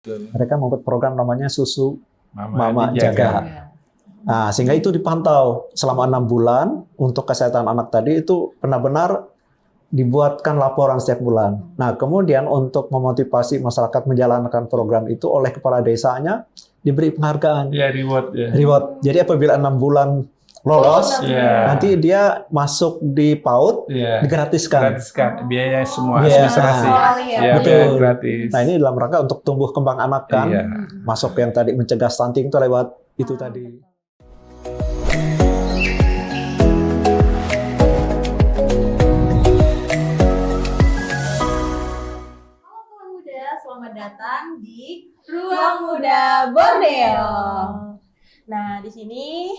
Betul. Mereka membuat program namanya Susu Mama dijaga. Jaga. Nah, sehingga itu dipantau selama 6 bulan untuk kesehatan anak tadi itu benar-benar dibuatkan laporan setiap bulan. Nah, kemudian untuk memotivasi masyarakat menjalankan program itu oleh kepala desanya diberi penghargaan. Ya, reward ya. Reward. Jadi apabila 6 bulan lolos, nanti dia masuk di PAUD digratiskan. Biaya semua Biaya. administrasi. Ya, betul. Gratis. Nah, ini dalam rangka untuk tumbuh kembang anak kan. Masuk yang tadi mencegah stunting itu lewat itu tadi. Selamat datang di Ruang Muda Borneo. Nah, di sini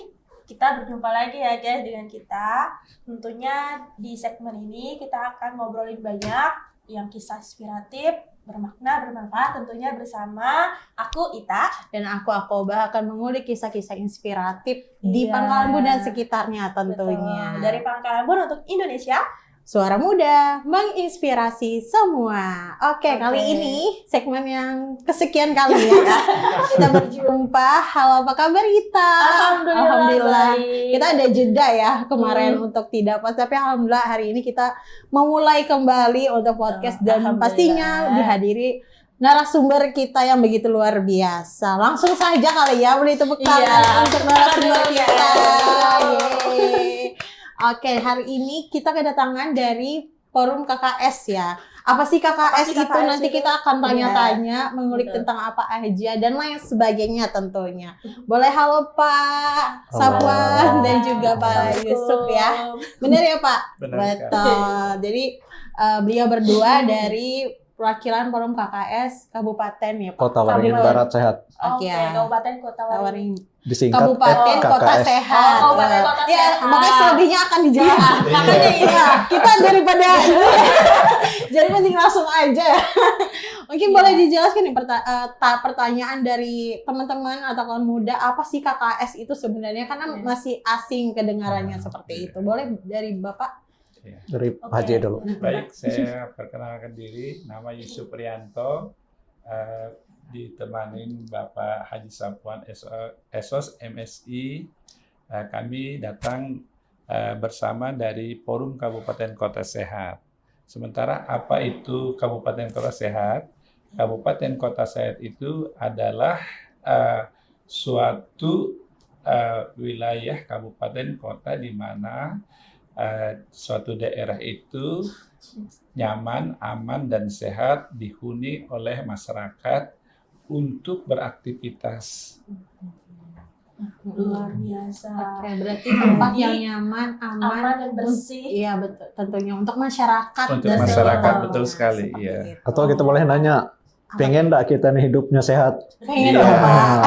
kita berjumpa lagi ya guys dengan kita. Tentunya di segmen ini kita akan ngobrolin banyak yang kisah inspiratif, bermakna, bermanfaat tentunya bersama aku Ita dan aku Akoba akan mengulik kisah-kisah inspiratif di Pangkalan Bun dan sekitarnya tentunya. Betul. Dari Pangkalan Bun untuk Indonesia. Suara muda menginspirasi semua. Oke, kali ini segmen yang kesekian kali ya. Kita berjumpa. Halo, apa kabar Ita? Alhamdulillah. Kita ada jeda ya kemarin untuk tidak pas, tapi alhamdulillah hari ini kita memulai kembali untuk podcast dan pastinya dihadiri narasumber kita yang begitu luar biasa. Langsung saja kali ya, beri tepuk tangan untuk narasumber kita. Oke, hari ini kita kedatangan dari Forum KKS ya. Apa sih KKS itu? Nanti kita akan tanya-tanya, mengulik tentang apa aja dan lain sebagainya tentunya. Boleh halo Pak Safwan dan juga Pak Yusuf ya. Benar ya Pak? Betul. Jadi beliau berdua dari perwakilan Forum KKS Kabupaten ya Pak. Kota Waringin Barat Sehat. Oke, Kabupaten Kota Waringin. Disingkat Kabupaten Kota Sehat. Kabupaten Kota Sehat. Ya, makanya selebihnya akan dijelaskan. Makanya ya, kita daripada jadi mending langsung aja. Mungkin boleh dijelaskan nih pertanyaan dari teman-teman atau kawan muda, apa sih KKS itu sebenarnya? Karena masih asing kedengarannya seperti itu. Boleh dari Bapak? Dari Haji dulu. Baik, saya perkenalkan diri, nama Yusuf Prianto, ditemani Bapak Haji Safwan SOS MSI. Kami datang bersama dari Forum Kabupaten Kota Sehat. Sementara apa itu Kabupaten Kota Sehat? Kabupaten Kota Sehat itu adalah suatu wilayah kabupaten kota di mana suatu daerah itu nyaman, aman, dan sehat dihuni oleh masyarakat untuk beraktivitas. Luar biasa. Oke, berarti tempat yang nyaman, aman dan bersih. Iya betul, tentunya untuk masyarakat. Untuk masyarakat betul sekali. Iya. Atau kita boleh nanya, pengen nggak kita nih hidupnya sehat? Pengen dong Pak.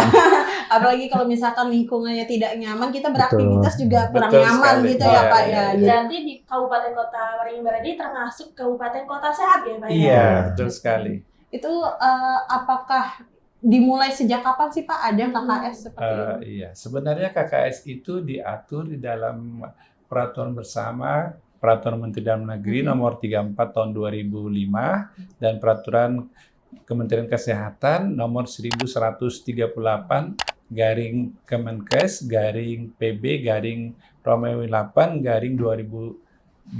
Apalagi kalau misalkan lingkungannya tidak nyaman, kita beraktivitas juga kurang nyaman sekali. Gitu ya Pak ya. Berarti di Kabupaten Kota Waringin Barat ini termasuk Kabupaten Kota Sehat ya Pak? Iya, betul sekali. Itu apakah dimulai sejak kapan sih Pak ada KKS seperti itu? Iya, sebenarnya KKS itu diatur di dalam peraturan bersama Peraturan Menteri Dalam Negeri nomor 34 tahun 2005 dan Peraturan Kementerian Kesehatan nomor 1138 garing Kemenkes garing PB garing Romawi 8 garing 2005.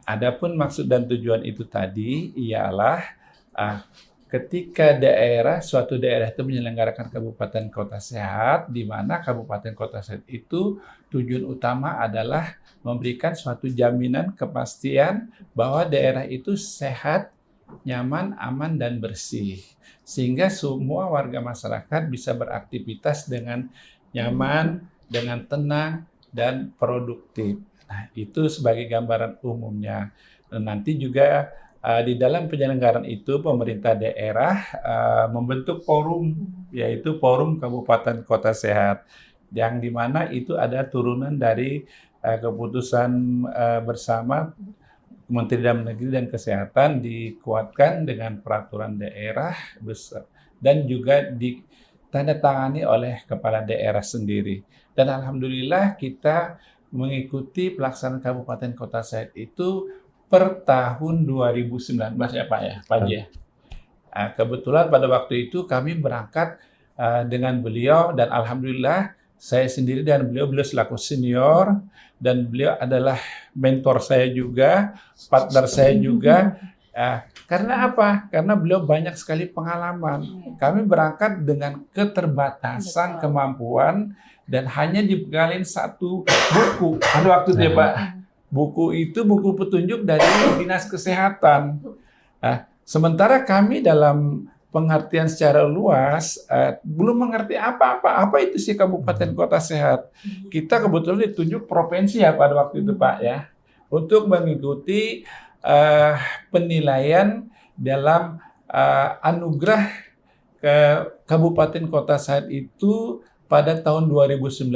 Adapun maksud dan tujuan itu tadi ialah ketika suatu daerah itu menyelenggarakan kabupaten kota sehat, di mana kabupaten kota sehat itu tujuan utama adalah memberikan suatu jaminan kepastian bahwa daerah itu sehat, nyaman, aman, dan bersih. Sehingga semua warga masyarakat bisa beraktivitas dengan nyaman, dengan tenang, dan produktif. Nah, itu sebagai gambaran umumnya. Dan nanti juga di dalam penyelenggaraan itu pemerintah daerah membentuk forum, yaitu Forum Kabupaten Kota Sehat, yang dimana itu ada turunan dari keputusan bersama Menteri Dalam Negeri dan Kesehatan dikuatkan dengan peraturan daerah besar dan juga ditandatangani oleh kepala daerah sendiri. Dan alhamdulillah kita mengikuti pelaksanaan Kabupaten Kota Sehat itu per tahun 2019 ya Pak ya, Pak Haji ya. Kebetulan pada waktu itu kami berangkat dengan beliau dan alhamdulillah saya sendiri dan beliau selaku senior dan beliau adalah mentor saya juga, partner saya juga. Karena apa? Karena beliau banyak sekali pengalaman. Kami berangkat dengan keterbatasan kemampuan dan hanya dibekalin satu buku. Pada waktu itu ya Pak, buku itu buku petunjuk dari Dinas Kesehatan. Sementara kami dalam pengertian secara luas belum mengerti apa itu sih kabupaten kota sehat. Kita kebetulan ditunjuk provinsi ya pada waktu itu Pak ya, untuk mengikuti penilaian dalam anugerah ke kabupaten kota sehat itu pada tahun 2019.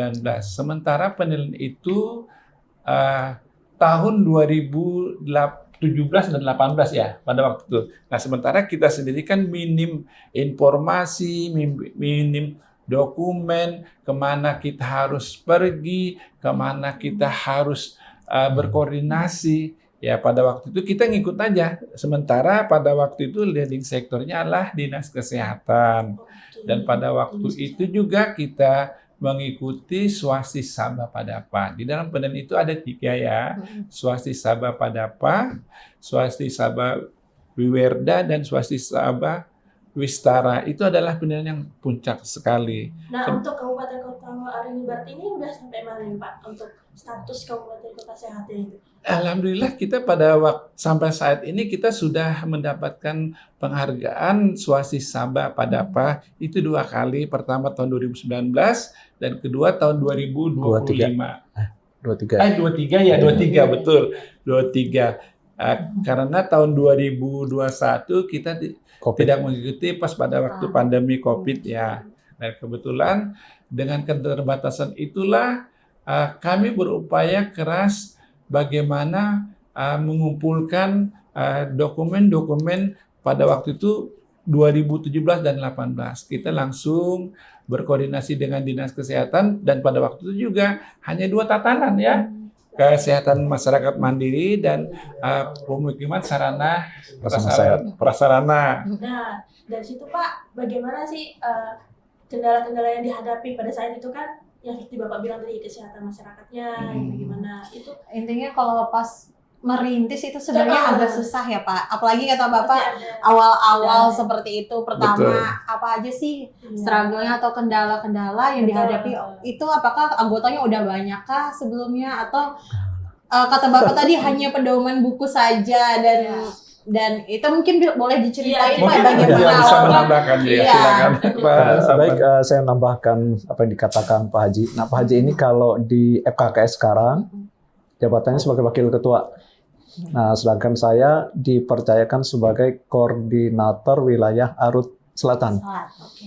Sementara penilaian itu tahun 2017 dan 18 ya pada waktu itu. Nah, sementara kita sendiri kan minim informasi, minim dokumen, kemana kita harus pergi, kemana kita harus berkoordinasi. Ya, pada waktu itu kita ngikut aja. Sementara pada waktu itu leading sektornya adalah Dinas Kesehatan. Dan pada waktu itu juga kita mengikuti Swastisaba Padapa. Di dalam penelitian itu ada 3 ya. Swastisaba Padapa, Swastisaba Wiwerda, dan Swastisaba Wistara. Itu adalah penilaian yang puncak sekali. Nah, untuk Kabupaten Kota Waringin Barat ini udah sampai mana nih Pak untuk status Kabupaten Kota Sehatnya itu? Alhamdulillah kita pada sampai saat ini kita sudah mendapatkan penghargaan Swastisaba Padapa itu 2 kali. Pertama tahun 2019 dan kedua tahun 2025. 23 ya, 23 betul. 23. Karena tahun 2021 kita tidak mengikuti pas pada waktu pandemi Covid ya. Dan kebetulan dengan keterbatasan itulah kami berupaya keras bagaimana mengumpulkan dokumen-dokumen pada waktu itu 2017 dan 18. Kita langsung berkoordinasi dengan Dinas Kesehatan dan pada waktu itu juga hanya 2 tatanan ya. Kesehatan masyarakat mandiri dan pemukiman sarana prasarana. Nah, dari situ Pak, bagaimana sih kendala-kendala yang dihadapi pada saat itu kan yang seperti Bapak bilang tadi kesehatan masyarakatnya, bagaimana itu Intinya kalau pas merintis itu sebenarnya agak susah ya Pak. Apalagi kata Bapak awal-awal seperti itu. Pertama, Betul. apa aja sih struggle-nya atau kendala-kendala yang dihadapi? Itu apakah anggotanya udah banyakkah sebelumnya atau kata Bapak tadi hanya pedoman buku saja dan itu mungkin boleh diceritain Pak Mungkin bagaimana dia bisa awal. menambahkan ya, Iya. silakan. Pak. Baik, saya nambahkan apa yang dikatakan Pak Haji. Nah, Pak Haji ini kalau di FKKS sekarang jabatannya sebagai wakil ketua. Nah, sedangkan saya dipercayakan sebagai koordinator wilayah Arut Selatan.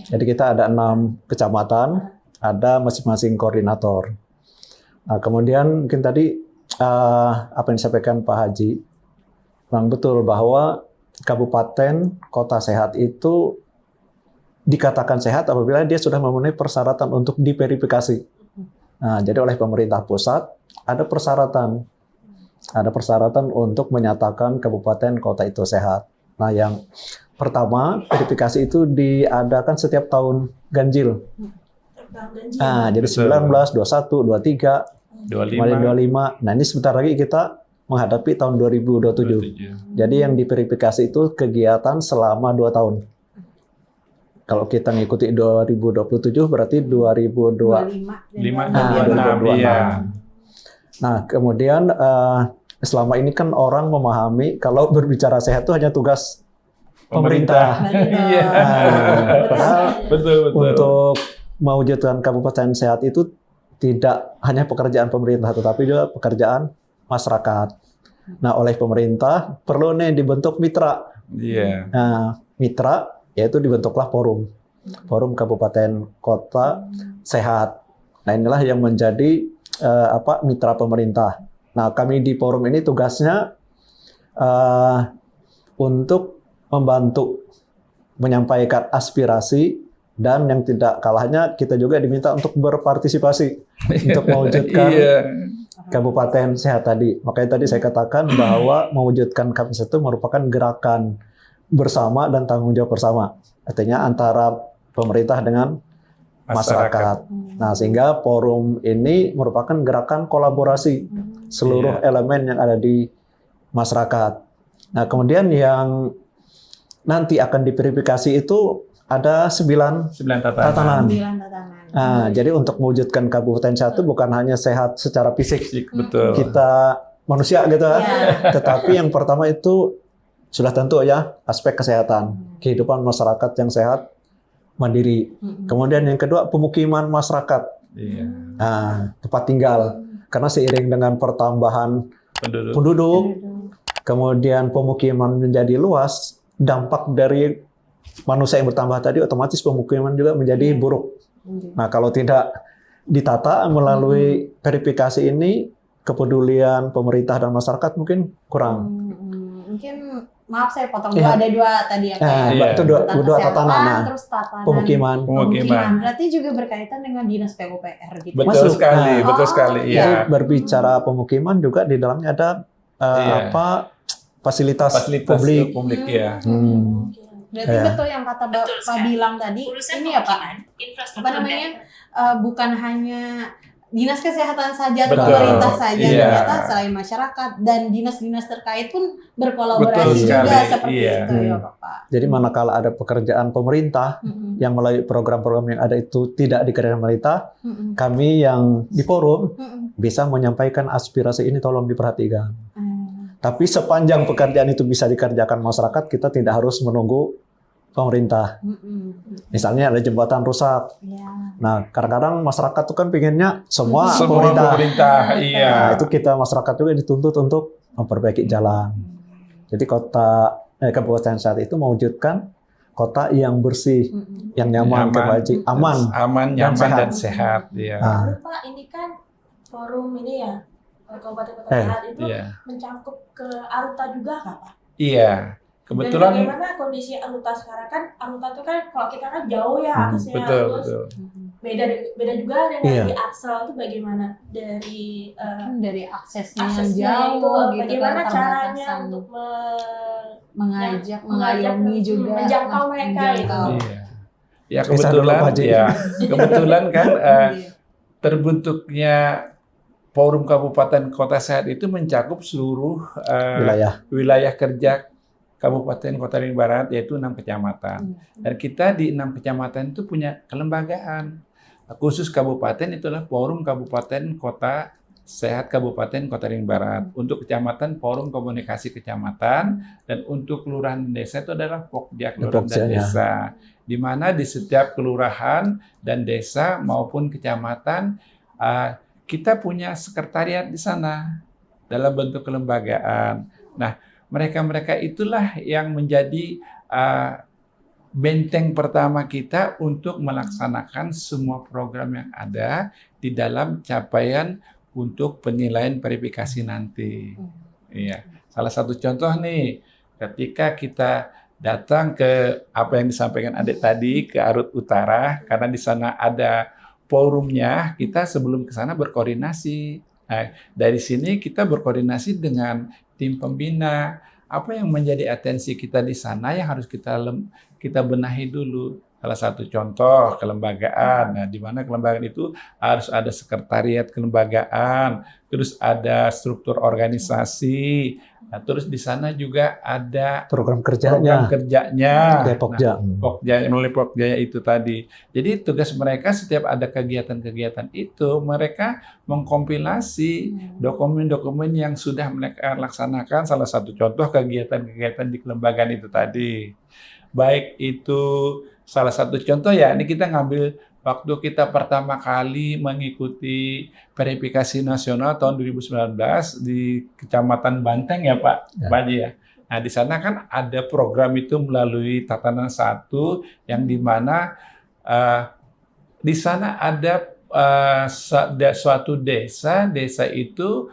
Jadi kita ada 6 kecamatan, ada masing-masing koordinator. Nah, kemudian mungkin tadi apa yang disampaikan Pak Haji, memang betul bahwa kabupaten kota sehat itu dikatakan sehat apabila dia sudah memenuhi persyaratan untuk diverifikasi. Nah, jadi oleh pemerintah pusat ada persyaratan untuk menyatakan kabupaten kota itu sehat. Nah, yang pertama verifikasi itu diadakan setiap tahun ganjil. Nah, jadi 19, 21, 23, 25. 25. Nah, ini sebentar lagi kita menghadapi tahun 2027. Jadi yang diverifikasi itu kegiatan selama 2 tahun. Kalau kita ngikuti 2027 berarti 2025. 5 dan 26. Iya. Nah, kemudian selama ini kan orang memahami kalau berbicara sehat itu hanya tugas pemerintah. Iya. Padahal Betul. untuk mewujudkan kabupaten sehat itu tidak hanya pekerjaan pemerintah, tetapi juga pekerjaan masyarakat. Nah, oleh pemerintah perlu nih dibentuk mitra. Iya. Nah, mitra yaitu dibentuklah forum kabupaten kota sehat. Nah, inilah yang menjadi mitra pemerintah. Nah, kami di forum ini tugasnya untuk membantu menyampaikan aspirasi dan yang tidak kalahnya kita juga diminta untuk berpartisipasi untuk mewujudkan kabupaten sehat tadi. Makanya tadi saya katakan bahwa mewujudkan kabupaten itu merupakan gerakan bersama dan tanggung jawab bersama. Artinya antara pemerintah dengan masyarakat. Nah, sehingga forum ini merupakan gerakan kolaborasi seluruh elemen yang ada di masyarakat. Nah, kemudian yang nanti akan diverifikasi itu ada 9 9 tatanan. 9 tatanan. Nah, jadi untuk mewujudkan kabupaten sehat itu bukan hanya sehat secara fisik, Betul. kita manusia gitu ya. Ya. Tetapi yang pertama itu sudah tentu ya aspek kesehatan, kehidupan masyarakat yang sehat, mandiri. Kemudian yang kedua pemukiman masyarakat, Iya. nah, tempat tinggal. Karena seiring dengan pertambahan Penduduk. penduduk, kemudian pemukiman menjadi luas, dampak dari manusia yang bertambah tadi otomatis pemukiman juga menjadi buruk. Nah, kalau tidak ditata melalui verifikasi ini, kepedulian pemerintah dan masyarakat mungkin kurang. Mungkin maaf saya potong Iya. dulu, ada 2 tadi ya Kak. Nah, Iya. itu dua Kesehatan, tatanan. Nah, terus tatanan pemukiman. Pemukiman. Berarti juga berkaitan dengan dinas PUPR gitu. Betul Masuk. sekali, Nah. betul sekali. Oh, Iya. Jadi berbicara pemukiman juga di dalamnya ada Iya. fasilitas Fasilitas publik. ya. Berarti Iya. betul yang kata Pak bilang tadi, ini ya Pak, apa namanya, bukan hanya dinas kesehatan saja atau Betul. pemerintah saja, Iya. ternyata selain masyarakat dan dinas-dinas terkait pun berkolaborasi Betul juga sekali, seperti iya. itu ya Bapak. Jadi manakala ada pekerjaan pemerintah yang melalui program-program yang ada itu tidak dikerjakan pemerintah, kami yang di forum bisa menyampaikan aspirasi ini tolong diperhatikan. Tapi sepanjang pekerjaan itu bisa dikerjakan masyarakat, kita tidak harus menunggu pemerintah. Misalnya ada jembatan rusak. Ya. Nah, kadang-kadang masyarakat itu kan pinginnya semua Semua pemerintah, Nah, iya. itu kita masyarakat juga dituntut untuk memperbaiki jalan. Jadi Kabupaten Sehat itu mewujudkan kota yang bersih, yang nyaman, kebajikan, aman. Aman, dan nyaman sehat. dan sehat. Iya. Nah, Lalu Pak, ini kan forum ini ya, Kabupaten Kota Eh, Sehat itu Iya. mencakup ke Aruta juga nggak Pak? Iya. Dan Kebetulan bagaimana kondisi Aruta sekarang kan? Aruta itu kan kalau kita kan jauh ya aksesnya, betul, terus betul. beda juga dengan Iya. di Axel itu bagaimana dari Dari aksesnya yang aksesnya itu jauh gitu, bagaimana caranya keterbatasan. untuk mengajak, mengajak, mengayomi juga, menjangkau mereka menjangkau. Iya. Ya Bisa kebetulan dulu, Pak Haji. ya. Kebetulan kan Iya. terbentuknya Forum Kabupaten Kota Sehat itu mencakup seluruh wilayah kerja Kabupaten Kota Ring Barat, yaitu 6 kecamatan. Dan kita di 6 kecamatan itu punya kelembagaan. Khusus kabupaten itulah Forum Kabupaten Kota Sehat Kabupaten Kota Ring Barat. Untuk kecamatan, Forum Komunikasi Kecamatan. Dan untuk kelurahan dan desa itu adalah Pokja Kelurahan dan Desa. Di mana di setiap kelurahan dan desa maupun kecamatan, kita punya sekretariat di sana dalam bentuk kelembagaan. Nah, mereka-mereka itulah yang menjadi benteng pertama kita untuk melaksanakan semua program yang ada di dalam capaian untuk penilaian verifikasi nanti. Iya. Salah satu contoh nih, ketika kita datang ke apa yang disampaikan Adik tadi ke Arut Utara, karena di sana ada forumnya, kita sebelum ke sana berkoordinasi. Nah, dari sini kita berkoordinasi dengan tim pembina. Apa yang menjadi atensi kita di sana yang harus kita benahi dulu. Salah satu contoh kelembagaan. Nah, di mana kelembagaan itu harus ada sekretariat kelembagaan, terus ada struktur organisasi. Nah, terus di sana juga ada program kerjanya. Kayak Pokja. Pokja, melalui Pokja itu tadi. Jadi tugas mereka setiap ada kegiatan-kegiatan itu, mereka mengkompilasi dokumen-dokumen yang sudah mereka laksanakan. Salah satu contoh kegiatan-kegiatan di kelembagaan itu tadi. Baik itu salah satu contoh ya, ini kita ngambil waktu kita pertama kali mengikuti verifikasi nasional tahun 2019 di Kecamatan Banteng ya Pak Haji ya. Nah di sana kan ada program itu melalui tatanan 1 yang di mana di sana ada suatu desa itu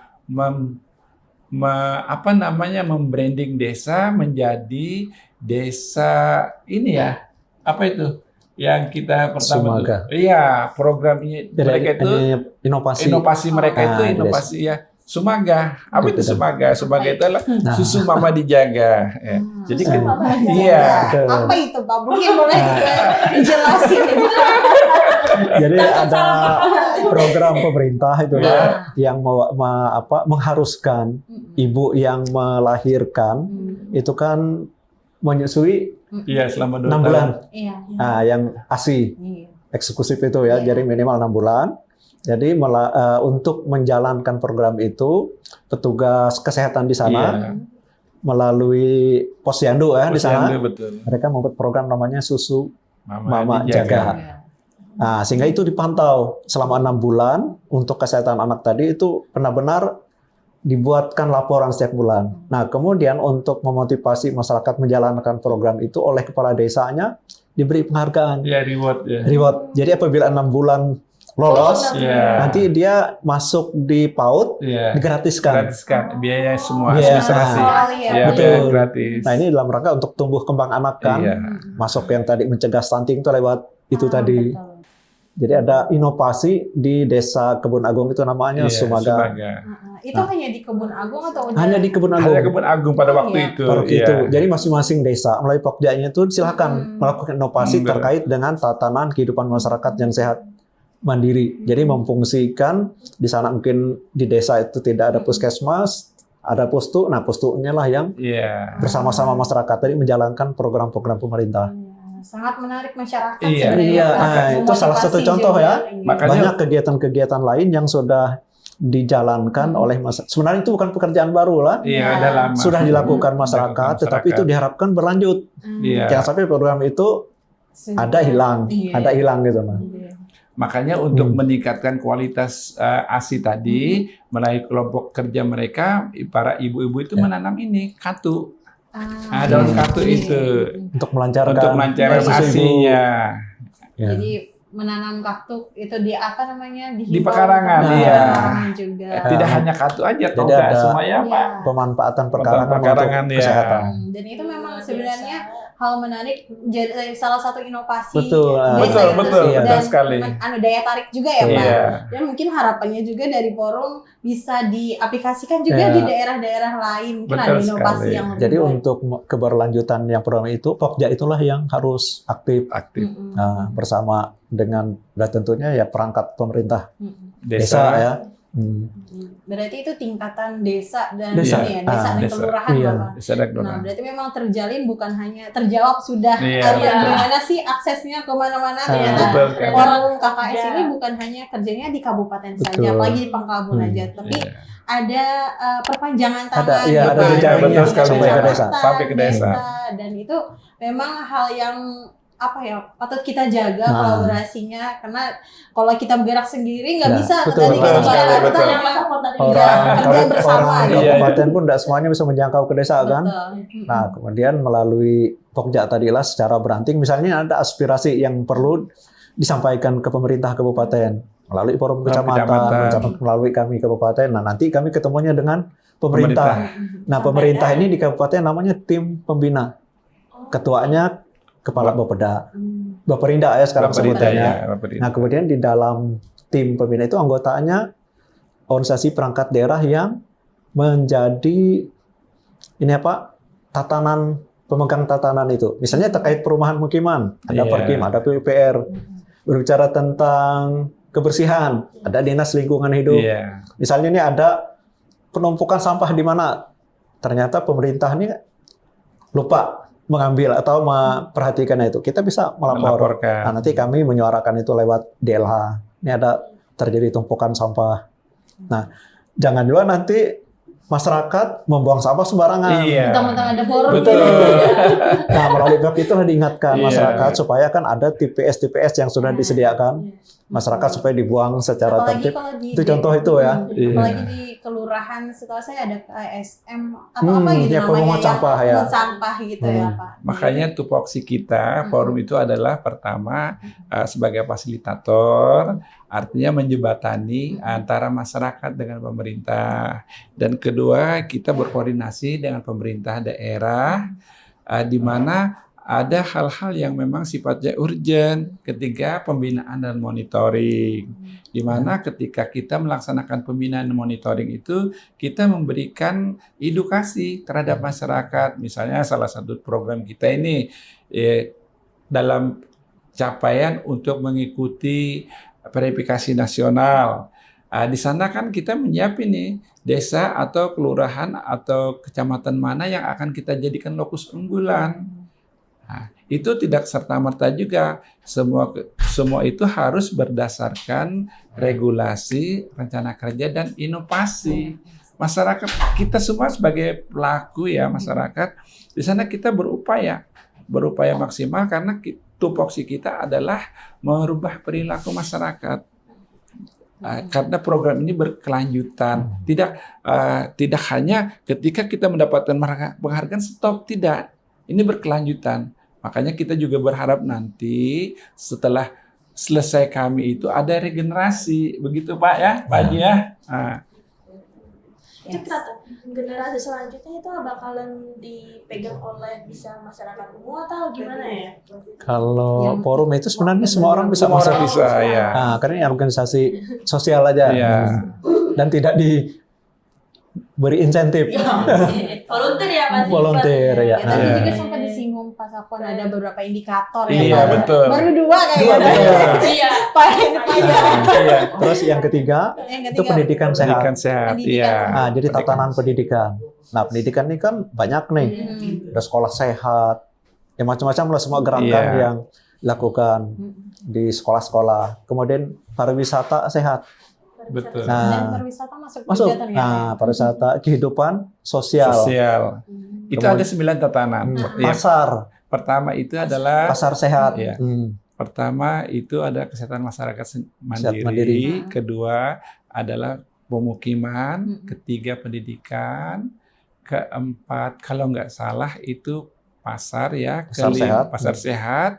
membranding desa menjadi desa ini ya, apa itu? Yang kita pertama Sumaga. iya, programnya mereka itu inovasi mereka itu inovasi ya Sumaga. Apa itu Betul. Sumaga? Sumaga itu adalah Nah. susu mama dijaga. Ya. Jadi Susu mama dijaga. iya. Betul. Apa itu Pak? Mungkin boleh dijelasin. Jadi ada program pemerintah itu Iya. kan yang mengharuskan ibu yang melahirkan itu kan menyusui Iya, selama 2 6 tahun. bulan. Iya. Yang ASI Iya. eksklusif itu ya, Iya. jadi minimal 6 bulan. Jadi untuk menjalankan program itu petugas kesehatan di sana Iya. melalui posyandu ya di sana, Posyandu, betul. mereka membuat program namanya Susu Mama dijaga. Jaga. Nah, sehingga itu dipantau selama 6 bulan untuk kesehatan anak tadi itu benar-benar dibuatkan laporan setiap bulan. Nah, kemudian untuk memotivasi masyarakat menjalankan program itu oleh kepala desanya diberi penghargaan, Iya, reward ya. reward. Jadi apabila 6 bulan lolos, Iya. nanti dia masuk di PAUD Iya. digratiskan. Gratiskan biaya semua Iya. administrasi. Iya, Iya, betul. biaya gratis. Nah, ini dalam rangka untuk tumbuh kembang anak kan. Iya. Masuk yang tadi mencegah stunting itu lewat itu tadi. Betul. Jadi ada inovasi di Desa Kebun Agung itu namanya Iya, Sumaga. Itu hanya di Kebun Agung atau udah? Hanya di Kebun Agung. Hanya Kebun Agung pada Oh, waktu iya. itu. Pada waktu Iya. itu. Jadi masing-masing desa melalui Pokjanya itu silakan melakukan inovasi Betul. terkait dengan tatanan kehidupan masyarakat yang sehat mandiri. Jadi memfungsikan di sana mungkin di desa itu tidak ada puskesmas, ada postu. Nah, postunya lah yang Iya. bersama-sama masyarakat tadi menjalankan program-program pemerintah. Sangat menarik masyarakat Iya. sebenarnya. Iya, Pak. itu salah satu Memotivasi contoh juga. ya. Iya. Makanya- Banyak kegiatan-kegiatan lain yang sudah dijalankan oleh masyarakat. Sebenarnya itu bukan pekerjaan baru lah. Iya, udah lama. Sudah dilakukan masyarakat, tetapi itu diharapkan berlanjut. Iya. Jangan sampai program itu ada hilang, Iya. ada hilang gitu. Nah. Iya. Makanya untuk meningkatkan kualitas ASI tadi melalui kelompok kerja mereka, para ibu-ibu itu menanam ini katu. Daun katu itu Untuk melancarkan untuk melancarkan susu ibu. ASI-nya. Ya. Jadi menanam kaktus itu di apa namanya? Di pekarangan, iya. Pekarangan juga. Tidak hanya katu aja, Jadi toga ada- semuanya Iya. Pak. Pemanfaatan perkarangan Perkarangan, untuk ya. kesehatan. Dan itu memang sebenarnya hal menarik, jadi salah satu inovasi Betul, desa betul, itu betul, sih. betul Dan sekali. daya tarik juga ya Pak. Iya. Dan mungkin harapannya juga dari forum bisa diaplikasikan juga Iya. di daerah-daerah lain. Mungkin Betul ada inovasi sekali. yang lebih Jadi baik. untuk keberlanjutan yang program itu, Pokja itulah yang harus aktif Aktif Mm-mm. bersama dengan dan tentunya ya perangkat pemerintah Mm-mm. desa ya. Berarti itu tingkatan desa dan Desa. ini ya, desa dan Desa. kelurahan Iya. Bapak. Desa dan Nah, kelurahan. berarti memang terjalin bukan hanya terjawab sudah Iya. gimana sih aksesnya kemana-mana ternyata Betul kan. forum KKS Iya. ini bukan hanya kerjanya di kabupaten saja, Betul. apalagi di Pangkalbun aja, tapi Iya. ada perpanjangan Ada, tangan, iya, gitu. ada jejaringnya Dari sekali, sampai ke desa. Sampai ke desa. Dan itu memang hal yang apa ya patut kita jaga Nah. kolaborasinya, karena kalau kita bergerak sendiri nggak Ya, bisa betul, tadi betul kita sekali, kita betul. hanya Orang kerja bersama orang gitu. kabupaten pun tidak semuanya bisa menjangkau ke desa kan. Betul. Nah, kemudian melalui Pokja tadilah secara beranting, misalnya ada aspirasi yang perlu disampaikan ke pemerintah kabupaten melalui forum kecamatan, melalui kami kabupaten. Nah, nanti kami ketemunya dengan pemerintah. Nah, pemerintah ini di kabupaten namanya tim pembina. Ketuanya Kepala Bapeda, Baperinda ya sekarang Baperinda, sebutannya. ya, Baperinda. Nah, kemudian di dalam tim pembina itu anggotanya organisasi perangkat daerah yang menjadi ini apa? Pemegang tatanan itu. Misalnya terkait perumahan mukiman, ada Iya. Perkim, ada PUPR. Berbicara tentang kebersihan, ada Dinas Lingkungan Hidup. Iya. Misalnya ini ada penumpukan sampah di mana ternyata pemerintah ini lupa mengambil atau memperhatikan itu. Kita bisa melapor. Melaporkan. Nah, nanti kami menyuarakan itu lewat DLH. Ini ada terjadi tumpukan sampah. Nah, jangan juga nanti masyarakat membuang sampah sembarangan. Iya. Mentang-mentang ada forum. Betul. Nah, melalui web itu diingatkan Iya. masyarakat supaya kan ada TPS yang sudah disediakan masyarakat supaya dibuang secara Apalagi tertib. kalau di Itu contoh itu ya. Iya. Apalagi di kelurahan, setahu saya ada KSM atau apa gitu ya, namanya pemungut sampah, ya. pemungut sampah gitu ya Pak. Makanya tupoksi kita, forum itu adalah pertama sebagai fasilitator, artinya menjembatani antara masyarakat dengan pemerintah. Dan kedua, kita berkoordinasi dengan pemerintah daerah, di mana ada hal-hal yang memang sifatnya urgent. Ketiga, pembinaan dan monitoring. Di mana ketika kita melaksanakan pembinaan dan monitoring itu, kita memberikan edukasi terhadap masyarakat. Misalnya salah satu program kita ini dalam capaian untuk mengikuti verifikasi nasional. Di sana kan kita menyiapin nih desa atau kelurahan atau kecamatan mana yang akan kita jadikan lokus unggulan. Nah, itu tidak serta-merta juga. Semua itu harus berdasarkan regulasi, rencana kerja, dan inovasi. Masyarakat, kita semua sebagai pelaku ya masyarakat, di sana kita berupaya maksimal karena tupoksi kita adalah merubah perilaku masyarakat. Karena program ini berkelanjutan, tidak hanya ketika kita mendapatkan penghargaan stop, tidak. Ini berkelanjutan. Makanya kita juga berharap nanti setelah selesai kami itu ada regenerasi, begitu Pak ya, Pak Haji ya. Generasi selanjutnya itu bakalan dipegang oleh bisa masyarakat umum atau gimana ya? Kalau forum itu sebenarnya semua orang bisa Semua masuk. orang bisa, ya. Nah, karena ini organisasi sosial aja. Iya. Dan tidak diberi insentif. Volunteer ya Mas? Volunteer ya. Ya, tadi Iya. juga sempat disinggung Pak Safwan ada beberapa indikator ya. Iya, Pak. betul. Baru dua kayaknya. Iya. Pak ya. Iya. Terus yang ketiga Yang itu pendidikan sehat. Pendidikan sehat, Pendidikan iya. Nah, jadi tatanan pendidikan. Nah, pendidikan ini kan banyak nih. Ada sekolah sehat, ya macam-macam lah semua gerakan Iya. yang dilakukan di sekolah-sekolah. Kemudian pariwisata sehat. Betul. Dan Nah, pariwisata masuk masuk. juga ternyata. Nah, pariwisata kehidupan sosial. Sosial. Itu ada 9 tatanan. Ya, Pasar, pertama itu adalah pasar sehat. Iya. Pertama itu ada kesehatan masyarakat mandiri. mandiri. Kedua adalah pemukiman. Ketiga pendidikan. Keempat kalau nggak salah itu pasar ya. Pasar sehat. Pasar sehat.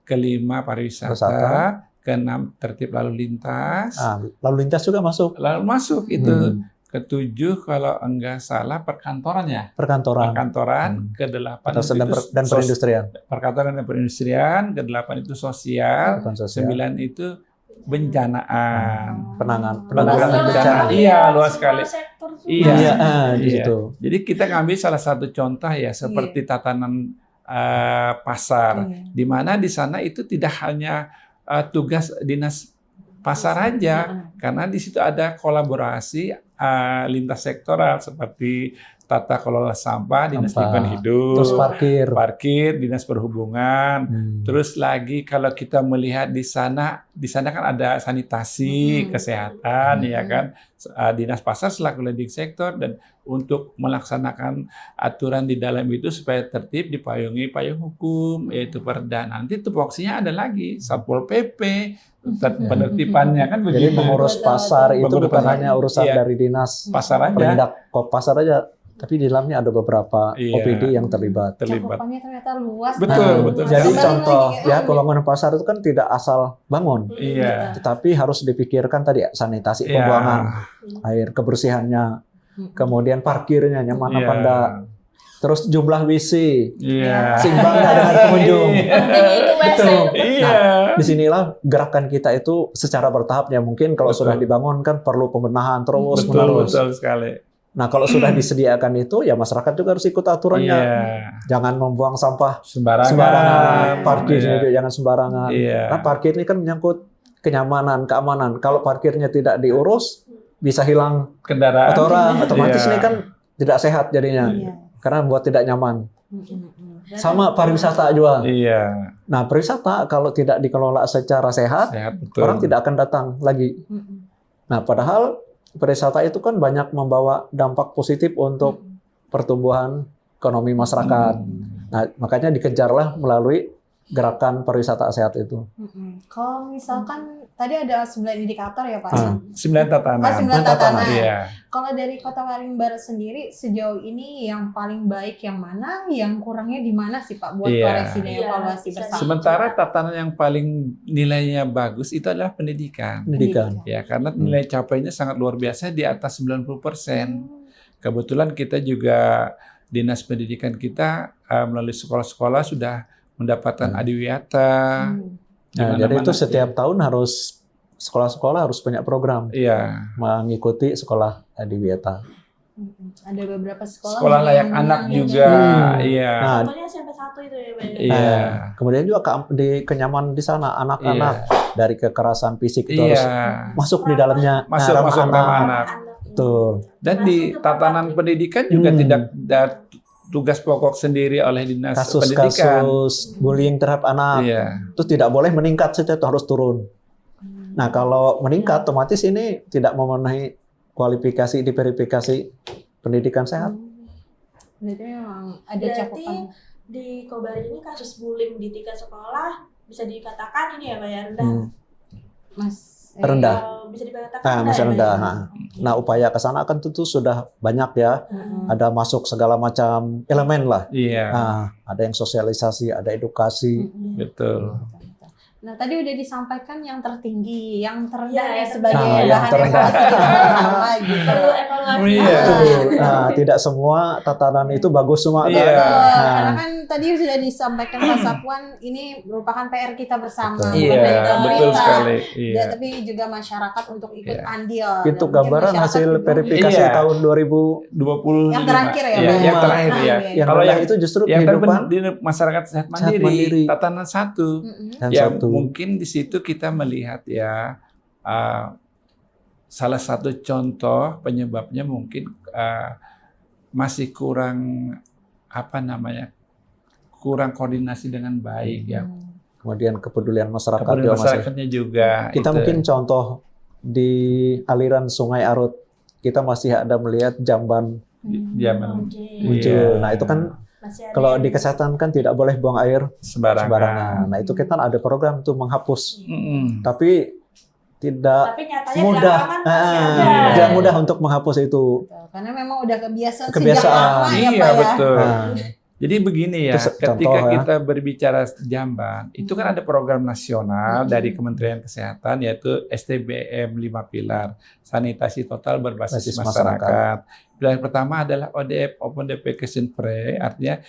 Kelima pariwisata. Pariwisata. Keenam tertib lalu lintas. Nah, lalu lintas juga masuk. Lalu masuk itu. Ketujuh kalau enggak salah perkantoran ya. Perkantoran. Perkantoran. Kedelapan Terus itu dan perindustrian. perkantoran dan perindustrian. Kedelapan itu sosial. Perkantoran sosial. 9 itu bencanaan. Penanggulangan bencana. Iya, luas sekali. Iya. Iya, di Iya. situ. Jadi kita ngambil salah satu contoh ya seperti tatanan pasar, di mana di sana itu tidak hanya tugas dinas pasar aja, karena di situ ada kolaborasi lintas sektoral seperti tata kelola sampah, dinas Sampah. lingkungan hidup, Terus parkir. dinas perhubungan. Terus lagi kalau kita melihat di sana kan ada sanitasi, kesehatan, ya kan, dinas pasar selaku leading sektor dan untuk melaksanakan aturan di dalam itu supaya tertib dipayungi payung hukum yaitu Perda. Nanti tupoksinya ada lagi Satpol PP, penertibannya kan begitu. Jadi pengurus pasar itu Pengurus bukan pasar. hanya urusan Iya. dari dinas Pasar aja Perindak pasar aja, tapi di dalamnya ada beberapa Iya. OPD yang terlibat. terlibat. Cakupannya ternyata luas. Betul, Nah, betul. Jadi Sama contoh lagi. ya pembangunan pasar itu kan tidak asal bangun, Iya. tetapi harus dipikirkan tadi sanitasi Iya. pembuangan air, kebersihannya, kemudian parkirnya nyaman apa Iya. enggak, terus jumlah WC, Iya. seimbang nggak dengan pengunjung. Betul. Iya. Disinilah gerakan kita itu secara bertahap ya, mungkin kalau Betul. sudah dibangun kan perlu pembenahan terus Betul, menerus. betul sekali. Nah, kalau sudah disediakan itu ya masyarakat juga harus ikut aturannya. Iya. Jangan membuang sampah Sembarangan. sembarangan, parkirnya Iya. juga jangan sembarangan. Iya. Nah, parkir ini kan menyangkut kenyamanan, keamanan. Kalau parkirnya tidak diurus, bisa hilang Kendaraan. orang, otomatis Iya. ini kan tidak sehat jadinya, Iya. karena membuat tidak nyaman. Sama pariwisata juga. Iya. Nah, pariwisata kalau tidak dikelola secara sehat, Sehat betul. orang tidak akan datang lagi. Nah, padahal pariwisata itu kan banyak membawa dampak positif untuk pertumbuhan ekonomi masyarakat. Nah, makanya dikejarlah melalui gerakan pariwisata sehat itu. Kalau misalkan tadi ada 9 indikator ya Pak. 9 tatanan. Oh, 9 tatanan. Iya. Kalau dari Kota Waringin sendiri sejauh ini yang paling baik yang mana, yang kurangnya di mana sih Pak buat Iya. koreksi dan Iya. evaluasi bersama? Sementara tatanan yang paling nilainya bagus itu adalah pendidikan. Pendidikan. Ya, karena nilai capainya sangat luar biasa di atas 90%. Kebetulan kita juga Dinas Pendidikan kita melalui sekolah-sekolah sudah mendapatkan adiwiyata. Di Nah, jadi mana-mana. itu setiap tahun harus sekolah-sekolah harus punya program Iya. mengikuti sekolah adiwiyata. Ada beberapa sekolah, Sekolah layak yang anak menang juga. ini. Iya. Nah, Contohnya SMP 1 itu ya, Bang. Iya. Nah, kemudian juga di kenyamanan di sana anak-anak dari kekerasan fisik itu harus Iya. masuk di dalamnya. Masuk ramah masuk anak. ramah anak. Betul. Dan di tatanan pendidikan juga tidak tugas pokok sendiri oleh dinas pendidikan. Kasus-kasus bullying terhadap anak Iya. itu tidak boleh meningkat saja, itu harus turun. Nah, kalau meningkat otomatis ini tidak memenuhi kualifikasi di verifikasi pendidikan sehat. Berarti memang ada Berarti cakupan. di Kobar ini kasus bullying di tingkat sekolah bisa dikatakan ini ya, Pak ya, rendah. Mas Rendah. Bisa dikatakan Nah, masih ya, Pak, rendah. ya? Nah, upaya ke sana kan tentu sudah banyak ya. Ada masuk segala macam elemen lah. Iya. Nah, ada yang sosialisasi, ada edukasi. Betul. Nah, tadi udah disampaikan yang tertinggi, yang terendah Iya, ya sebagai Nah, yang bahan terendah. evaluasi kita bersama gitu. Perlu evaluasi. Iya. Betul. Nah, tidak semua tatanan itu bagus semua. Iya. kan? Karena Nah, kan tadi sudah disampaikan Pak Sapwan, ini merupakan PR kita bersama. Betul. bukan dari Iya, betul pemerintah, sekali. Iya. tapi juga masyarakat untuk ikut Iya. andil. itu Dan mungkin gambaran masyarakat hasil juga- verifikasi Iya. tahun 2000 25. Yang terakhir ya, Iya, Bang? yang terakhir ya. yang Kalau rendah yang itu justru yang kehidupan di masyarakat sehat mandiri. mandiri, tatanan 1. dan Ya, satu. mungkin di situ kita melihat ya salah satu contoh penyebabnya mungkin masih kurang kurang koordinasi dengan baik ya. Kemudian kepedulian masyarakat Kemudian juga masih. masyarakatnya juga. Kita itu. mungkin contoh di aliran Sungai Arut, kita masih ada melihat jamban zaman Oke. muncul. Iya. Nah, itu kan Masih ada kalau yang- di kesehatan kan tidak boleh buang air sembarangan. sembarangan. Nah, itu kita ada program untuk menghapus. Mm-mm. Tapi tidak tapi nyatanya mudah, belakangan masih ada. Iya. tidak mudah untuk menghapus itu. Karena memang udah kebiasaan sejak Kebiasaan. lama ya Iya, Pak ya. betul. Nah, Jadi begini ya, Itu ketika contoh ya. kita berbicara jamban, itu kan ada program nasional dari Kementerian Kesehatan yaitu STBM 5 pilar, sanitasi total berbasis Basis masyarakat. Pilar pertama adalah ODF, Open Defecation Free, artinya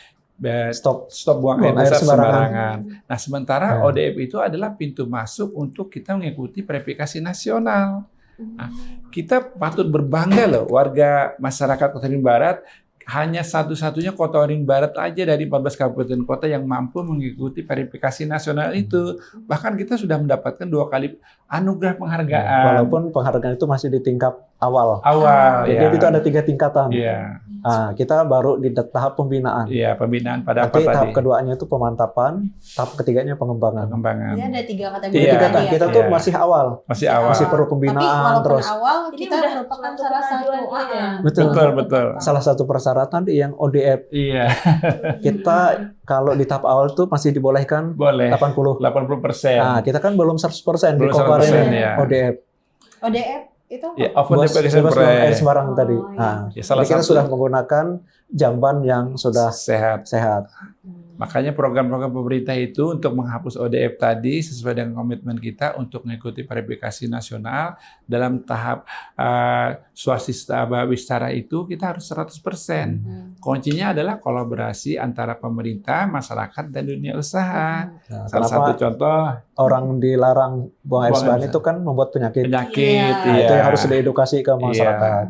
stop. stop buang Buang air air besar sembarangan. Nah, sementara Ya. ODF itu adalah pintu masuk untuk kita mengikuti verifikasi nasional. Nah, kita patut berbangga loh, warga masyarakat Kota Waringin Barat, hanya satu-satunya Kota Waringin Barat aja dari 14 kabupaten kota yang mampu mengikuti verifikasi nasional itu. Bahkan kita sudah mendapatkan 2 kali anugerah penghargaan. Walaupun penghargaan itu masih di tingkat awal. Awal, Jadi ya. itu ada 3 tingkatan. Iya, Nah, kita baru di tahap pembinaan. iya, pembinaan pada apa Nanti tahap tadi? keduanya itu pemantapan, tahap ketiganya pengembangan. Pengembangan. Dia ada 3 kategori Iya. Tingkatan tadi ya. kita tuh Iya. masih awal, Masih awal. masih perlu Tapi pembinaan walaupun terus. awal Ini kita udah merupakan suatu salah satu kemajuan ya. Betul. Betul. Salah satu persyaratan di yang ODF. Iya, Kita kalau di tahap awal tuh masih dibolehkan boleh. 80. 80%. Nah, kita kan belum 100% di Belum Kopar 100%, ini ya. ODF. ODF itu Ya, Open Bebas Defecation bebas buang air Free. sembarangan tadi. Oh, iya. Nah, Ya, salah jadi kita satu. sudah menggunakan jamban yang sudah Sehat. sehat. Makanya program-program pemerintah itu untuk menghapus ODF tadi sesuai dengan komitmen kita untuk mengikuti verifikasi nasional dalam tahap swastika wistara itu kita harus 100%. Kuncinya adalah kolaborasi antara pemerintah, masyarakat, dan dunia usaha. Nah, Salah kenapa satu contoh orang dilarang buang air Buang air sembarangan sembarangan. itu kan membuat penyakit. penyakit. Iya. Nah, Iya. itu yang harus diedukasi ke masyarakat.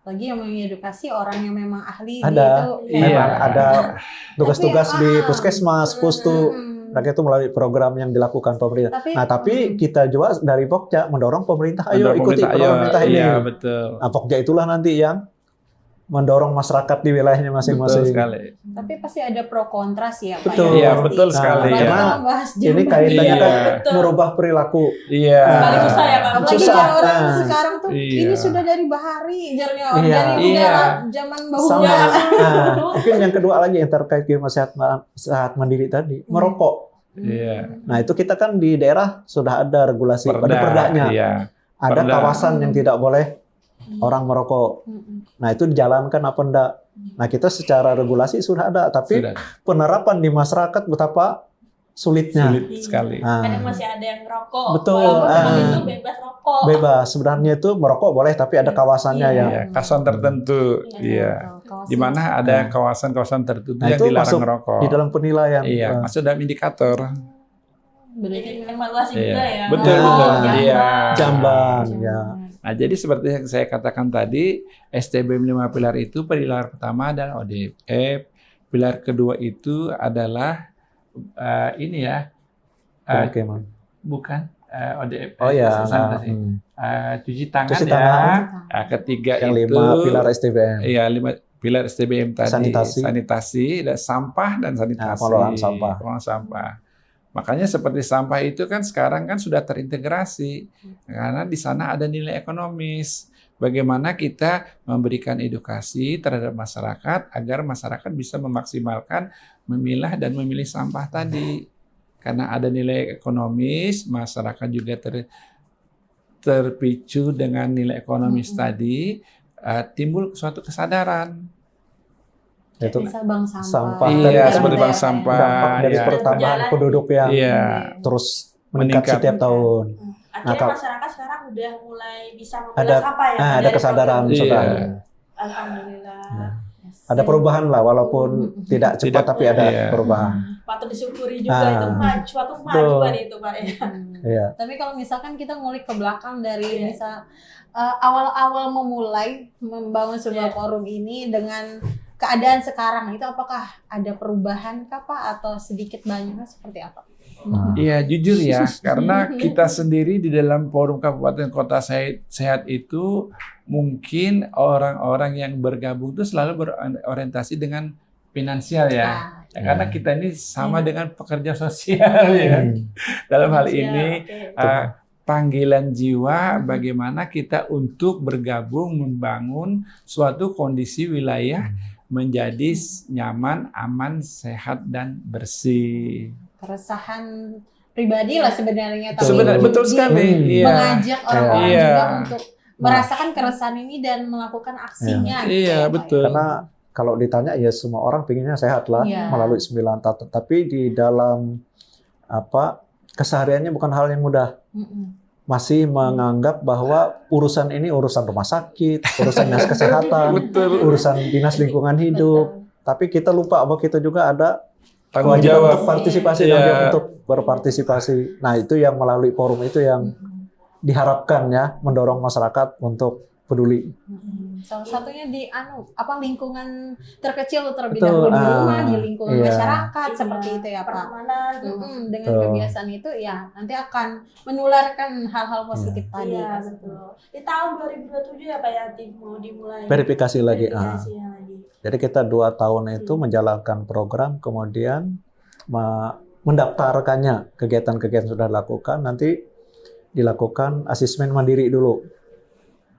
lagi yang mengedukasi orang yang memang ahli Ada. di itu. Iya. Memang ada tugas-tugas Tapi, di puskesmas, pustu. Mereka itu melalui program yang dilakukan pemerintah. Tapi kita juga dari Pokja mendorong pemerintah, ayo Mendorong ikuti pemerintah, program ayo. pemerintah ini. Iya, betul. Nah, Pokja itulah nanti yang mendorong masyarakat di wilayahnya Betul masing-masing. sekali. Tapi pasti ada pro kontra sih ya Pak. Betul. ya, Iya, pasti. betul sekali. Apalagi Karena kita membahas Ini jamban. kaitannya Iya. kan Betul. merubah perilaku. Iya. Paling susah ya, Pak. Apalagi Susah. kalau orang Nah. sekarang tuh Iya. ini sudah dari bahari jarnya Iya. dari Iya. udara zaman Sama. bahula. Nah, mungkin yang kedua lagi yang terkait dengan sehat mandiri tadi, merokok. Iya. Nah, itu kita kan di daerah sudah ada regulasi, ada perdanya. Iya. Ada Perda. kawasan yang tidak boleh orang merokok. Nah, itu dijalankan apa enggak? Nah, kita secara regulasi sudah ada, tapi Sudah. penerapan di masyarakat betapa sulitnya. Sulit sekali. Nah, Kadang masih ada yang ngerokok. Betul, Walaupun memang ah. itu bebas rokok. bebas. Sebenarnya itu merokok boleh, tapi ada kawasannya Iya. ya. Iya, kawasan tertentu. Iya. Di mana ada kawasan-kawasan tertentu Nah, yang itu dilarang masuk merokok. di dalam penilaian. Iya, masuk dalam indikator. Jadi evaluasi Iya. juga ya. Betul, betul. jamban. Iya. Jamban, ya. Nah, jadi seperti yang saya katakan tadi, STBM 5 pilar itu pilar pertama adalah ODF, pilar kedua itu adalah ini ya, Oke, Man. bukan ODF. Oh ya, sanitasi. Cuci tangan Cuci ya. tangan. Nah, ketiga Yang itu 5 pilar STBM. Iya, 5 pilar STBM tadi. Sanitasi. Dan sampah dan sanitasi. pengelolaan sampah. Pengelolaan sampah. Makanya seperti sampah itu kan sekarang kan sudah terintegrasi karena di sana ada nilai ekonomis. Bagaimana kita memberikan edukasi terhadap masyarakat agar masyarakat bisa memaksimalkan memilah dan memilih sampah tadi. Karena ada nilai ekonomis, masyarakat juga terpicu dengan nilai ekonomis tadi, timbul suatu kesadaran. Itu Bisa bank sampah. sampah. Iya, Tadi seperti kan bank sampah. dampak dari ya. pertambahan penduduk yang Iya. terus meningkat Meningkat. setiap tahun. Akhirnya Nah, masyarakat sekarang udah mulai bisa Ada- memilah sampah ya. ada dari kesadaran program. sudah. Iya. Alhamdulillah. Ada perubahan lah, walaupun tidak cepat Tidak, tapi ada iya. perubahan. Patut disyukuri juga itu suatu kemajuan itu Pak ya. Iya. Tapi kalau misalkan kita ngulik ke belakang dari Iya. misal awal-awal memulai membangun sebuah Iya. forum ini dengan keadaan sekarang itu apakah ada perubahan kah Pak atau sedikit banyaknya seperti apa? Nah, Iya, jujur ya, karena kita sendiri di dalam forum Kabupaten Kota Sehat itu mungkin orang-orang yang bergabung itu selalu berorientasi dengan finansial ya. Nah, Karena kita ini sama dengan pekerja sosial ya. Dalam hal Iya, ini oke. panggilan jiwa bagaimana kita untuk bergabung membangun suatu kondisi wilayah menjadi nyaman, aman, sehat dan bersih. keresahan pribadi lah sebenarnya tapi Sebenarnya betul sekali. Iya. mengajak orang-orang Iya. juga untuk merasakan keresahan ini dan melakukan aksinya. gitu Iya, ya, Pak. betul. karena kalau ditanya ya semua orang pinginnya sehat lah Iya. melalui 9 tahun. Tapi di dalam kesehariannya bukan hal yang mudah. Mm-mm. Masih menganggap bahwa urusan ini urusan rumah sakit, urusan dinas kesehatan, Betul. urusan dinas lingkungan hidup. Tapi kita lupa bahwa kita juga ada Tanggung kewajiban jawab. untuk partisipasi Iya. dan dia untuk berpartisipasi. Nah, itu yang melalui forum itu yang diharapkan ya mendorong masyarakat untuk peduli. Salah satunya di lingkungan terkecil terlebih Betul, dahulu di rumah, di lingkungan iya. masyarakat Iya, seperti itu ya Pak. Pertemanan. Dengan Betul. kebiasaan itu ya nanti akan menularkan hal-hal positif tadi. Iya, betul. Di tahun 2027 ya Pak ya mau dimulai. Verifikasi lagi. Verifikasinya lagi. Jadi kita 2 tahun itu menjalankan program, kemudian mendaftarkannya kegiatan-kegiatan sudah dilakukan, nanti dilakukan asesmen mandiri dulu.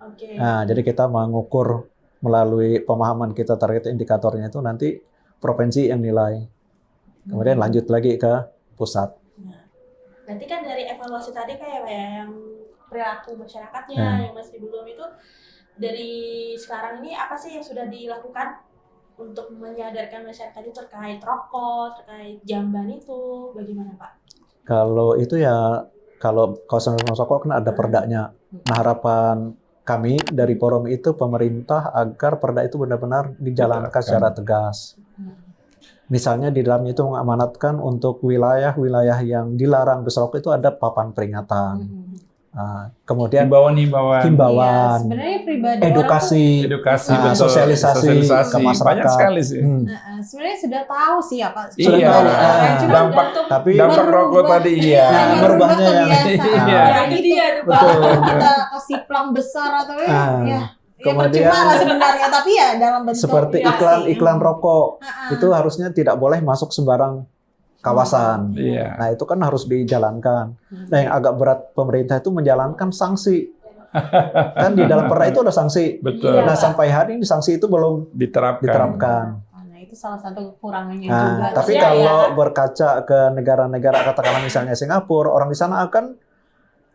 Oke. Nah, jadi kita mengukur melalui pemahaman kita target indikatornya itu nanti provinsi yang nilai. Kemudian lanjut lagi ke pusat. Berarti kan dari evaluasi tadi kayak Pak ya yang perilaku masyarakatnya Ya. yang masih belum itu dari sekarang ini apa sih yang sudah dilakukan untuk menyadarkan masyarakat itu terkait rokok, terkait jamban itu bagaimana Pak? Kalau itu ya, kalau kawasan rokok kan ada perdanya. Nah, harapan kami dari forum itu pemerintah agar perda itu benar-benar dijalankan secara tegas. Misalnya di dalamnya itu mengamanatkan untuk wilayah-wilayah yang dilarang berserokok itu ada papan peringatan. Nah, kemudian Himbauan-himbauan. himbauan, Iya, sebenarnya pribadi edukasi, Edukasi, Nah, betul. sosialisasi ke masyarakat. Banyak sekali sih. sebenarnya sudah tahu sih apa. Iya. Sudah tahu. Cuma Dampak- gantung tapi Dampak merubah- rokok tadi iya. Nah, merubahnya yang- kebiasaan. Iya. Nah, ini dia tuh Pak. Betul. Kita kasih plang besar atau Nah, ya kemudian- percuma lah sebenarnya tapi ya dalam bentuk seperti aksi. iklan-iklan rokok Ah, itu harusnya tidak boleh masuk sembarang kawasan. Iya. Nah, itu kan harus dijalankan. Nah, yang agak berat pemerintah itu menjalankan sanksi. Kan di dalam perda itu ada sanksi. Betul. Iya, Nah, Pak. sampai hari ini sanksi itu belum Diterapkan. diterapkan. Nah, itu salah satu kekurangannya juga. Nah, tapi Iya, kalau ya. berkaca ke negara-negara katakanlah misalnya Singapura, orang di sana akan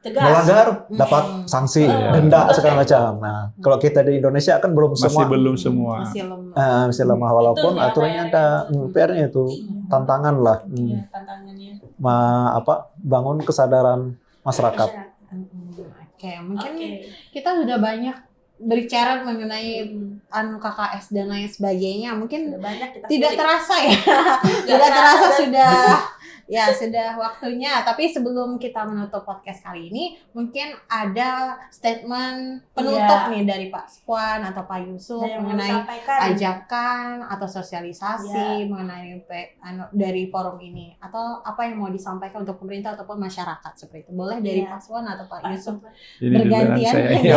Tegas. melanggar dapat sanksi, denda segala macam. Nah, kalau kita di Indonesia kan belum Masih semua belum semua. Masih lemah. masih lemah walaupun Itu ya, aturannya PR-nya. ada PR-nya itu tantangan lah. Iya, tantangannya. Bangun kesadaran masyarakat. Oke, mungkin Oke. kita sudah banyak berbicara mengenai anu KKS dan lain sebagainya. Mungkin Udah banyak kita tidak kulik. terasa ya. Tidak terasa sudah waktunya. Tapi sebelum kita menutup podcast kali ini, mungkin ada statement penutup nih dari Pak Sukwan atau Pak Yusuf Ada yang mau mengenai disampaikan? ajakan atau sosialisasi mengenai dari forum ini, atau apa yang mau disampaikan untuk pemerintah ataupun masyarakat seperti itu. Boleh dari Iya. Pak Sukwan atau Pak Pak Yusuf Jadi duluan bergantian. saya. Iya. Ya.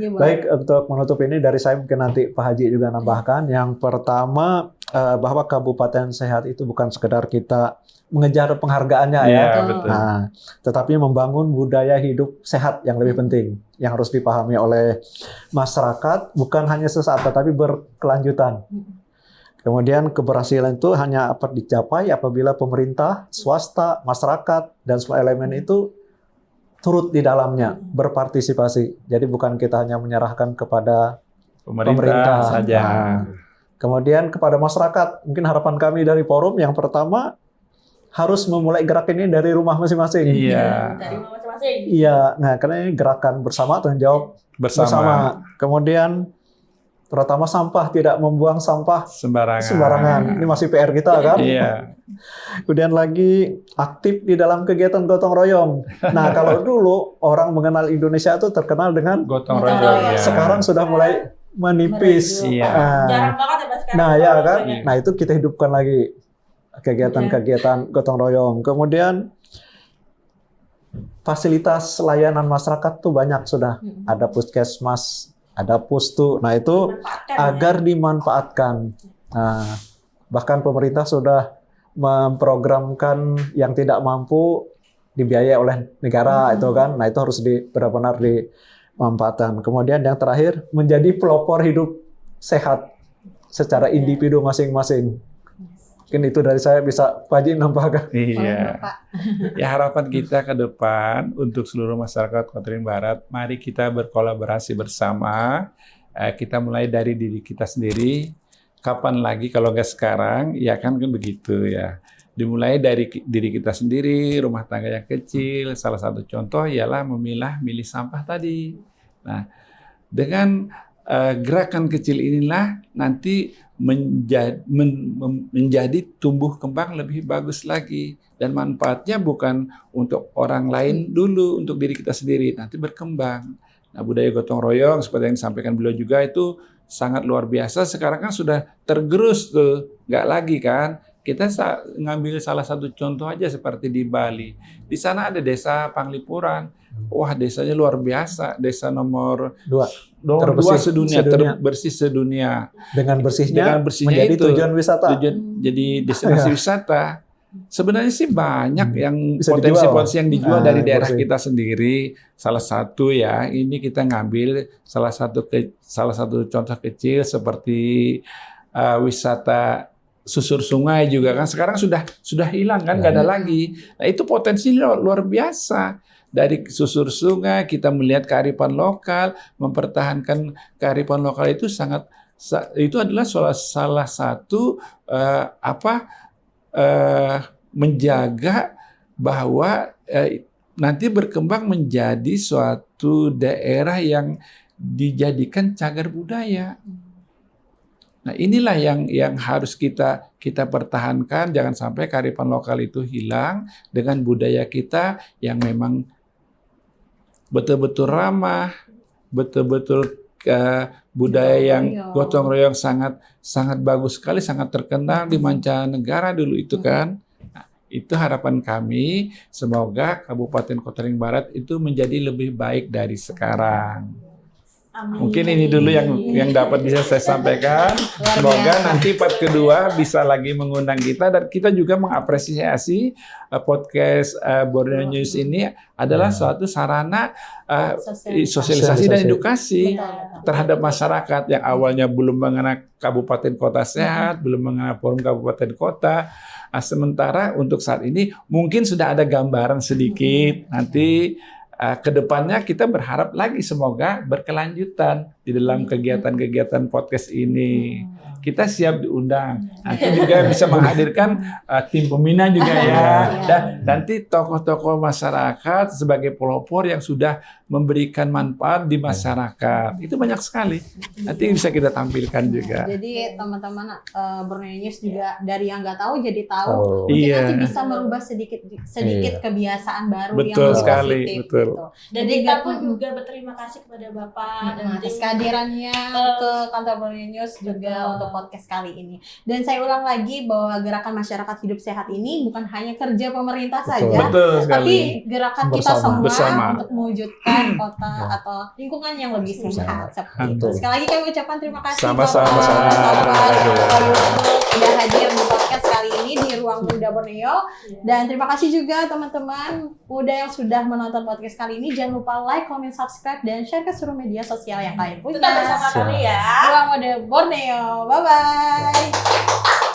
Iya, boleh. Baik, untuk menutup ini dari saya mungkin nanti Pak Haji juga nambahkan. Yang pertama, bahwa Kabupaten Sehat itu bukan sekedar kita mengejar penghargaannya ya. Iya, Betul. betul. Nah, tetapi membangun budaya hidup sehat yang lebih penting, yang harus dipahami oleh masyarakat, bukan hanya sesaat tetapi berkelanjutan. Kemudian keberhasilan itu hanya dapat dicapai apabila pemerintah, swasta, masyarakat, dan semua elemen itu turut di dalamnya, berpartisipasi. Jadi bukan kita hanya menyerahkan kepada Pemerintah saja. Nah, kemudian kepada masyarakat, mungkin harapan kami dari forum yang pertama harus memulai gerak ini dari rumah masing-masing. Iya. Dari rumah masing-masing. Iya, nah karena ini gerakan bersama, tanggung jawab bersama. Kemudian terutama sampah, tidak membuang sampah Sembarangan. sembarangan. Ini masih PR kita kan. Iya. Kemudian lagi aktif di dalam kegiatan gotong royong. Nah kalau dulu orang mengenal Indonesia itu terkenal dengan Gotong Gotong royong. royong. Ya. sekarang sudah mulai menipis. Iya. Nah, Jarang banget ya Pak sekarang. nah ya kan. Iya. Nah itu kita hidupkan lagi kegiatan-kegiatan gotong royong. Kemudian fasilitas layanan masyarakat tuh banyak sudah. Ada puskesmas, ada pustu. Nah itu Manfaatkan, agar dimanfaatkan. Nah, bahkan pemerintah sudah memprogramkan yang tidak mampu dibiayai oleh negara itu kan. Nah, itu harus benar-benar dimanfaatkan. Kemudian yang terakhir menjadi pelopor hidup sehat secara individu masing-masing. Mungkin itu dari saya, bisa Pak Haji nambahkan. Iya. Pak. Ya, harapan kita ke depan untuk seluruh masyarakat Kota Barat, mari kita berkolaborasi bersama. Kita mulai dari diri kita sendiri. Kapan lagi kalau nggak sekarang? Ya kan begitu ya. Dimulai dari diri kita sendiri, rumah tangga yang kecil. Salah satu contoh ialah milih sampah tadi. Nah, dengan gerakan kecil inilah nanti menjadi tumbuh kembang lebih bagus lagi, dan manfaatnya bukan untuk orang lain dulu, untuk diri kita sendiri, nanti berkembang. Nah, budaya gotong royong seperti yang disampaikan beliau juga itu sangat luar biasa. Sekarang kan sudah tergerus tuh, nggak lagi kan. Kita ngambil salah satu contoh aja seperti di Bali. Di sana ada desa Panglipuran. Wah, desanya luar biasa. Desa nomor 2 sedunia, terbersih sedunia. Dengan bersihnya menjadi itu, tujuan wisata. jadi destinasi wisata. Sebenarnya sih banyak yang Bisa potensi-potensi yang dijual dari daerah bersih. kita sendiri. Salah satu ya, ini kita ngambil salah satu contoh kecil seperti wisata susur sungai juga kan sekarang sudah hilang kan, nggak ada lagi. Nah, itu potensi luar biasa. Dari susur sungai kita melihat kearifan lokal, mempertahankan kearifan lokal itu itu adalah salah satu menjaga bahwa nanti berkembang menjadi suatu daerah yang dijadikan cagar budaya. Nah, inilah yang harus kita pertahankan, jangan sampai kearifan lokal itu hilang dengan budaya kita yang memang betul-betul ramah, betul-betul budaya yang gotong royong sangat bagus sekali, sangat terkenal di mancanegara dulu itu kan. Nah, itu harapan kami, semoga Kabupaten Kota Barat itu menjadi lebih baik dari sekarang. Amin. Mungkin ini dulu yang dapat bisa saya sampaikan. Semoga nanti part kedua bisa lagi mengundang kita, dan kita juga mengapresiasi podcast Borneo News ini adalah suatu sarana sosialisasi dan edukasi terhadap masyarakat yang awalnya belum mengenal Kabupaten Kota Sehat, belum mengenal Forum Kabupaten Kota. Sementara untuk saat ini mungkin sudah ada gambaran sedikit. Nanti ke depannya kita berharap lagi semoga berkelanjutan di dalam kegiatan-kegiatan podcast ini. Kita siap diundang. Nanti juga bisa menghadirkan tim pembina juga ya. Dan nanti tokoh-tokoh masyarakat sebagai pelopor yang sudah memberikan manfaat di masyarakat. Itu banyak sekali. Nanti bisa kita tampilkan juga. Jadi teman-teman Borneo News juga dari yang nggak tahu jadi tahu. Oh. Mungkin Iya. nanti bisa merubah sedikit kebiasaan baru Betul yang sekali, positif. betul. Gitu. Dan Jadi kita nggak pun juga berterima kasih kepada Bapak dan atas tim. kehadirannya ke kantor Borneo News juga Betul. untuk podcast kali ini. Dan saya ulang lagi bahwa gerakan masyarakat hidup sehat ini bukan hanya kerja pemerintah Betul. saja, Betul sekali. tapi gerakan kita semua Bersama. untuk mewujudkan kota atau lingkungan yang lebih sehat. Seperti itu. Betul. Sekali lagi kami ucapkan terima kasih Sama-sama. Bapak Safar Sama-sama. sudah hadir di podcast kali ini di Ruang Muda Borneo. Dan terima kasih juga teman-teman muda yang sudah menonton podcast kali ini. Jangan lupa like, comment, subscribe, dan share ke seluruh media sosial yang kalian punya. Tetap bersama kami ya. Ruang Muda Borneo. Bye-bye.